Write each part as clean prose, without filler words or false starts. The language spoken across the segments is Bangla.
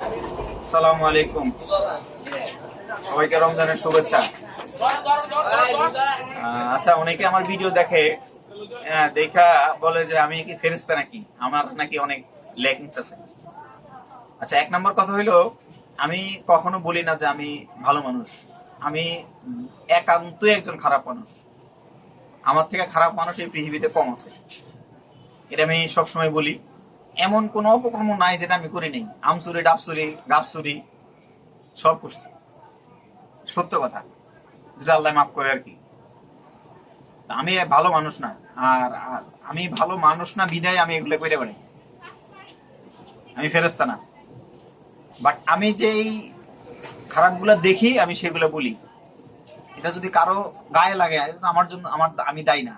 আসসালামু আলাইকুম, সবাইকে রমজানের শুভেচ্ছা। আচ্ছা, অনেকে আমার ভিডিও দেখে, দেখা বলে যে আমি কি ফেরেশতা নাকি, আমার নাকি অনেক ল্যাকিংস আছে। আচ্ছা, এক নম্বর কথা হইলো, আমি কখনো বলি না যে আমি ভালো মানুষ। আমি একান্তই একজন খারাপ মানুষ। আমার থেকে খারাপ মানুষ এই পৃথিবীতে কম আছে, এটা আমি সবসময় বলি। এমন কোন অপকর্ম নাই যেটা আমি করি নাই। আমসুরি, ডাবসুরি, গাবসুরি সব করছি, সত্য কথা, যদি আল্লাহ মাফ করে আর কি। আমি ভালো মানুষ না। আর আমি ভালো মানুষ না বিদায় আমি এগুলো করে বেড়াই। আমি ফেরেশতা না। বাট আমি যেই খারাপগুলো দেখি আমি সেগুলো বলি। এটা যদি কারো গায়ে লাগে, এটা তো আমার জন্য, আমি দায়ী না।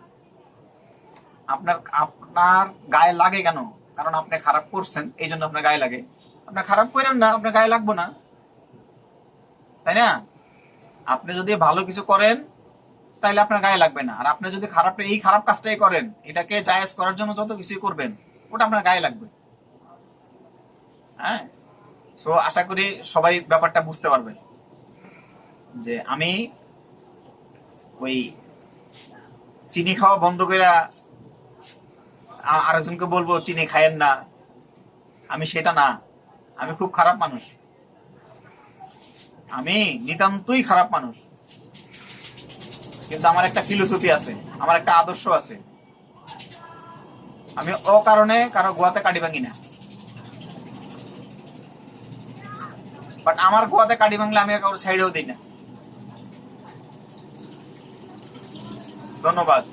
আপনার আপনার গায়ে লাগে কেন? কারণ আপনি খারাপ করছেন, এই জন্য আপনার গায়ে লাগে। আপনি খারাপ করেন না, আপনার গায়ে লাগবো না, তাই না? আপনি যদি ভালো কিছু করেন তাইলে আপনার গায়ে লাগবে না। আর আপনি যদি এই খারাপ কাজটাই করেন, এটাকে জায়েজ করার জন্য যত কিছুই করবেন, ওটা আপনার গায়ে লাগবে। হ্যাঁ, সো আশা করি সবাই ব্যাপারটা বুঝতে পারবে যে আমি ওই চিনি খাওয়া বন্ধ করে আরেকজনকে বলবো চিনি খায়েন না, আমি সেটা না। আমি খুব খারাপ মানুষ, আমি নিতান্তই খারাপ মানুষ। কিন্তু আমার একটা ফিলোসফি আছে, আমার একটা আদর্শ আছে। আমি অকারণে কারো গোয়াতে কাটি ভাঙি না। বাট আমার গোয়াতে কাটি ভাঙলে আমি আর কারো সাইডেও দিই না। ধন্যবাদ।